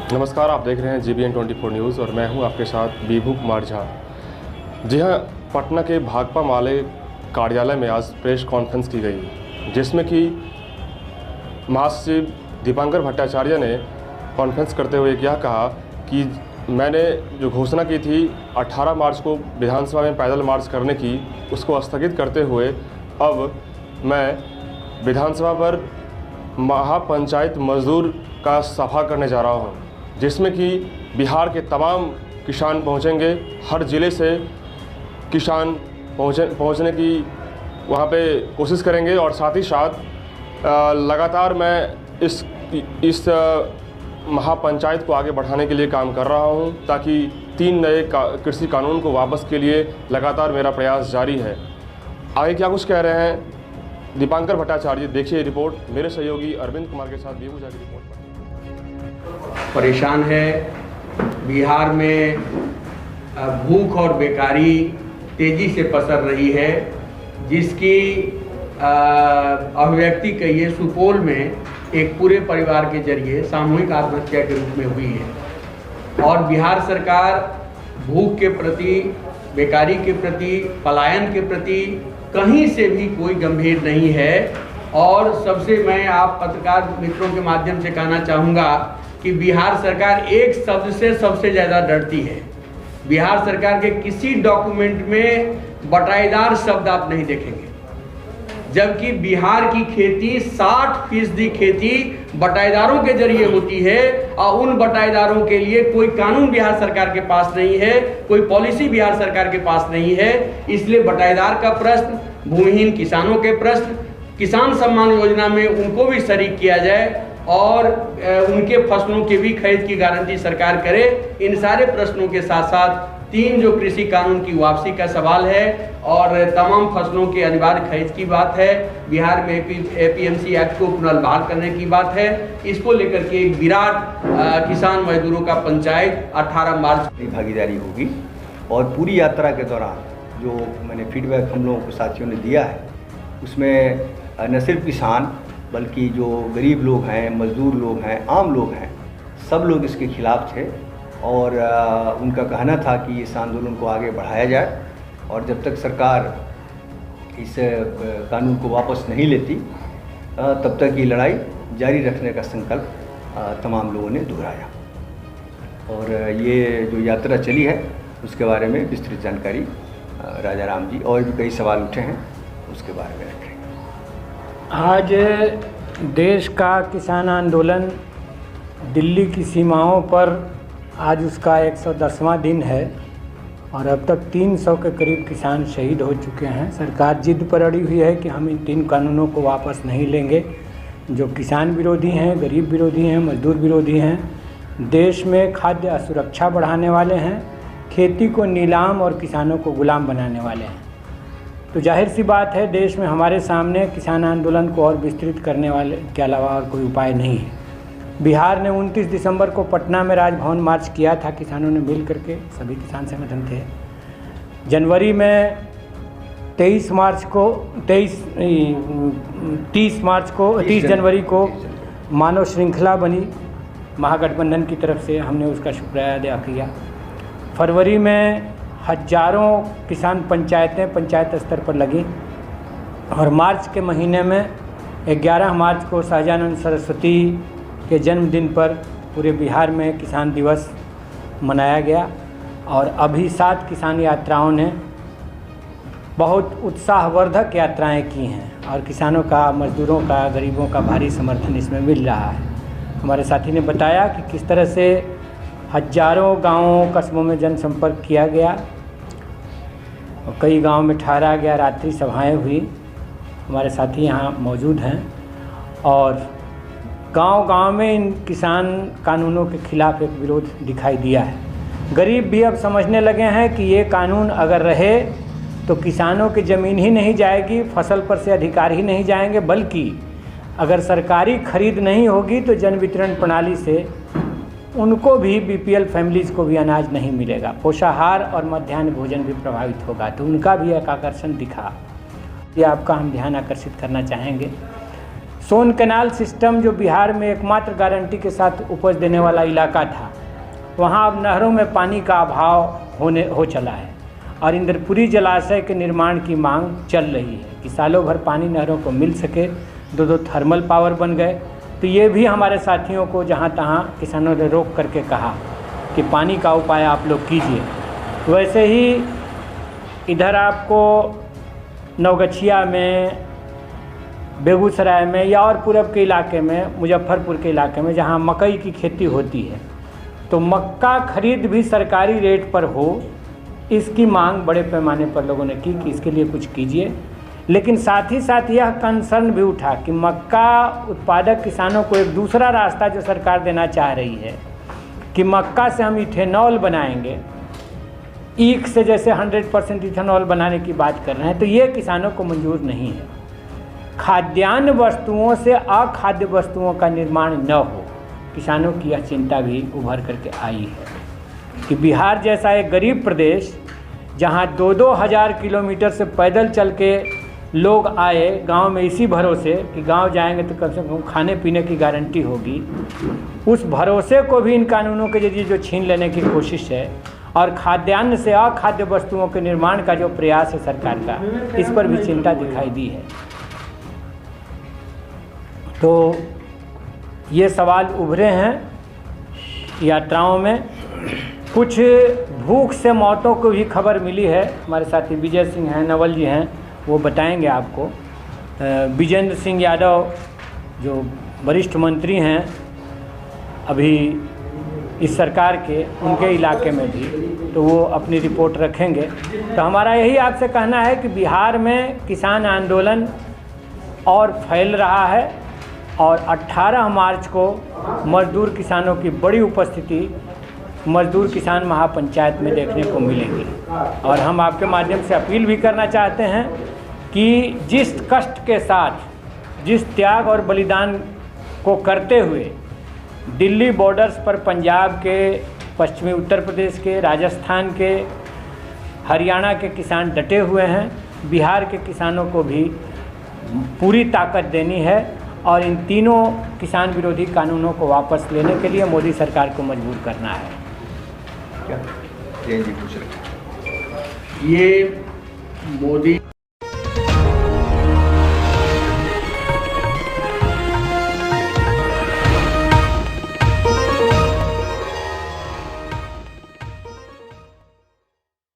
नमस्कार, आप देख रहे हैं GBN 24 न्यूज़ और मैं हूं आपके साथ बीभू कुमार झा। जी हां, पटना के भाकपा माले कार्यालय में आज प्रेस कॉन्फ्रेंस की गई, जिसमें कि महासचिव दीपांकर भट्टाचार्य ने कॉन्फ्रेंस करते हुए यह कहा कि मैंने जो घोषणा की थी 18 मार्च को विधानसभा में पैदल मार्च करने की, उसको स्थगित करते हुए अब मैं विधानसभा पर महापंचायत मजदूर का सभा करने जा रहा हूं, जिसमें कि बिहार के तमाम किसान पहुंचेंगे। हर ज़िले से किसान पहुंचने की वहां पे कोशिश करेंगे और साथ ही साथ लगातार मैं इस महापंचायत को आगे बढ़ाने के लिए काम कर रहा हूं, ताकि 3 नए कृषि कानून को वापस के लिए लगातार मेरा प्रयास जारी है। आगे क्या कुछ कह रहे हैं दीपांकर भट्टाचार्य, देखिए रिपोर्ट मेरे सहयोगी अरविंद कुमार के साथ बीभू झा की रिपोर्ट पर। परेशान है। बिहार में भूख और बेकारी तेजी से पसर रही है, जिसकी अभिव्यक्ति कहिए सुपौल में एक पूरे परिवार के जरिए सामूहिक आत्महत्या के रूप में हुई है। और बिहार सरकार भूख के प्रति, बेकारी के प्रति, पलायन के प्रति कहीं से भी कोई गंभीर नहीं है। और सबसे मैं आप पत्रकार मित्रों के माध्यम से कहना चाहूँगा कि बिहार सरकार एक शब्द से सबसे ज़्यादा डरती है। बिहार सरकार के किसी डॉक्यूमेंट में बटाईदार शब्द आप नहीं देखेंगे, जबकि बिहार की खेती 60% खेती बटाईदारों के जरिए होती है। और उन बटाईदारों के लिए कोई कानून बिहार सरकार के पास नहीं है, कोई पॉलिसी बिहार सरकार के पास नहीं है। इसलिए बटाईदार का प्रश्न, भूमिहीन किसानों के प्रश्न, किसान सम्मान योजना में उनको भी शरीक किया जाए और उनके फसलों की भी खरीद की गारंटी सरकार करे। इन सारे प्रश्नों के साथ साथ 3 जो कृषि कानून की वापसी का सवाल है और तमाम फसलों के अनिवार्य खरीद की बात है, बिहार में APMC एक्ट को पुनर्बहाल करने की बात है। इसको लेकर के एक विराट किसान मजदूरों का पंचायत 18 मार्च की भागीदारी होगी। और पूरी यात्रा के दौरान जो मैंने फीडबैक हम लोगों को साथियों ने दिया है, उसमें न सिर्फ किसान बल्कि जो गरीब लोग हैं, मजदूर लोग हैं, आम लोग हैं, सब लोग इसके खिलाफ थे। और उनका कहना था कि इस आंदोलन को आगे बढ़ाया जाए और जब तक सरकार इस कानून को वापस नहीं लेती तब तक ये लड़ाई जारी रखने का संकल्प तमाम लोगों ने दोहराया। और ये जो यात्रा चली है उसके बारे में विस्तृत जानकारी राजा राम जी, और भी कई सवाल उठे हैं उसके बारे में रखेंगे। आज देश का किसान आंदोलन दिल्ली की सीमाओं पर आज उसका 110वां दिन है और अब तक 300 के करीब किसान शहीद हो चुके हैं। सरकार जिद पर अड़ी हुई है कि हम इन 3 कानूनों को वापस नहीं लेंगे, जो किसान विरोधी हैं, गरीब विरोधी हैं, मजदूर विरोधी हैं, देश में खाद्य असुरक्षा बढ़ाने वाले हैं, खेती को नीलाम और किसानों को गुलाम बनाने वाले हैं। तो जाहिर सी बात है, देश में हमारे सामने किसान आंदोलन को और विस्तृत करने वाले के अलावा और कोई उपाय नहीं है। बिहार ने 29 दिसंबर को पटना में राजभवन मार्च किया था, किसानों ने मिल करके, सभी किसान संगठन थे। जनवरी में 30 जनवरी को मानव श्रृंखला बनी महागठबंधन की तरफ से, हमने उसका शुक्रिया अदा किया। फरवरी में हजारों किसान पंचायतें पंचायत स्तर पर लगी और मार्च के महीने में 11 मार्च को सहजानंद सरस्वती के जन्मदिन पर पूरे बिहार में किसान दिवस मनाया गया। और अभी 7 किसान यात्राओं ने बहुत उत्साहवर्धक यात्राएं की हैं और किसानों का, मजदूरों का, गरीबों का भारी समर्थन इसमें मिल रहा है। हमारे साथी ने बताया कि किस तरह से हजारों गांवों, कस्बों में जनसंपर्क किया गया और कई गांव में ठहरा गया, रात्रि सभाएं हुई। हमारे साथी यहाँ मौजूद हैं और गांव-गांव में इन किसान कानूनों के खिलाफ एक विरोध दिखाई दिया है। गरीब भी अब समझने लगे हैं कि ये कानून अगर रहे तो किसानों की ज़मीन ही नहीं जाएगी, फसल पर से अधिकार ही नहीं जाएंगे, बल्कि अगर सरकारी खरीद नहीं होगी तो जन वितरण प्रणाली से उनको भी, BPL फैमिलीज़ को भी अनाज नहीं मिलेगा, पोषाहार और मध्याह्न भोजन भी प्रभावित होगा। तो उनका भी एक आकर्षण दिखा। ये आपका हम ध्यान आकर्षित करना चाहेंगे। सोन कैनाल सिस्टम जो बिहार में एकमात्र गारंटी के साथ उपज देने वाला इलाका था, वहाँ अब नहरों में पानी का अभाव हो चला है और इंद्रपुरी जलाशय के निर्माण की मांग चल रही है कि सालों भर पानी नहरों को मिल सके। दो थर्मल पावर बन गए। तो ये भी हमारे साथियों को जहाँ तहाँ किसानों ने रोक करके कहा कि पानी का उपाय आप लोग कीजिए। वैसे ही इधर आपको नवगछिया में, बेगूसराय में या और पूरब के इलाके में, मुजफ्फरपुर के इलाके में जहाँ मकई की खेती होती है, तो मक्का खरीद भी सरकारी रेट पर हो, इसकी मांग बड़े पैमाने पर लोगों ने की कि इसके लिए कुछ कीजिए। लेकिन साथ ही साथ यह कंसर्न भी उठा कि मक्का उत्पादक किसानों को एक दूसरा रास्ता जो सरकार देना चाह रही है कि मक्का से हम इथेनॉल बनाएंगे, ईख से जैसे 100% इथेनॉल बनाने की बात कर रहे हैं, तो ये किसानों को मंजूर नहीं है। खाद्यान्न वस्तुओं से अखाद्य वस्तुओं का निर्माण न हो, किसानों की यह चिंता भी उभर करके आई है कि बिहार जैसा एक गरीब प्रदेश जहां 2-2 हज़ार किलोमीटर से पैदल चल के लोग आए गांव में इसी भरोसे कि गांव जाएंगे तो कम से कम खाने पीने की गारंटी होगी, उस भरोसे को भी इन कानूनों के जरिए जो छीन लेने की कोशिश है और खाद्यान्न से अखाद्य वस्तुओं के निर्माण का जो प्रयास है सरकार का, इस पर भी चिंता दिखाई दी है। तो ये सवाल उभरे हैं यात्राओं में। कुछ भूख से मौतों को भी खबर मिली है। हमारे साथी विजय सिंह हैं, नवल जी हैं, वो बताएंगे आपको। विजेंद्र सिंह यादव जो वरिष्ठ मंत्री हैं अभी इस सरकार के, उनके इलाके में भी, तो वो अपनी रिपोर्ट रखेंगे। तो हमारा यही आपसे कहना है कि बिहार में किसान आंदोलन और फैल रहा है और 18 मार्च को मजदूर किसानों की बड़ी उपस्थिति मजदूर किसान महापंचायत में देखने को मिलेगी। और हम आपके माध्यम से अपील भी करना चाहते हैं कि जिस कष्ट के साथ, जिस त्याग और बलिदान को करते हुए दिल्ली बॉर्डर्स पर पंजाब के, पश्चिमी उत्तर प्रदेश के, राजस्थान के, हरियाणा के किसान डटे हुए हैं, बिहार के किसानों को भी पूरी ताकत देनी है और इन तीनों किसान विरोधी कानूनों को वापस लेने के लिए मोदी सरकार को मजबूर करना है। क्या जय जी पूछ रहे ये मोदी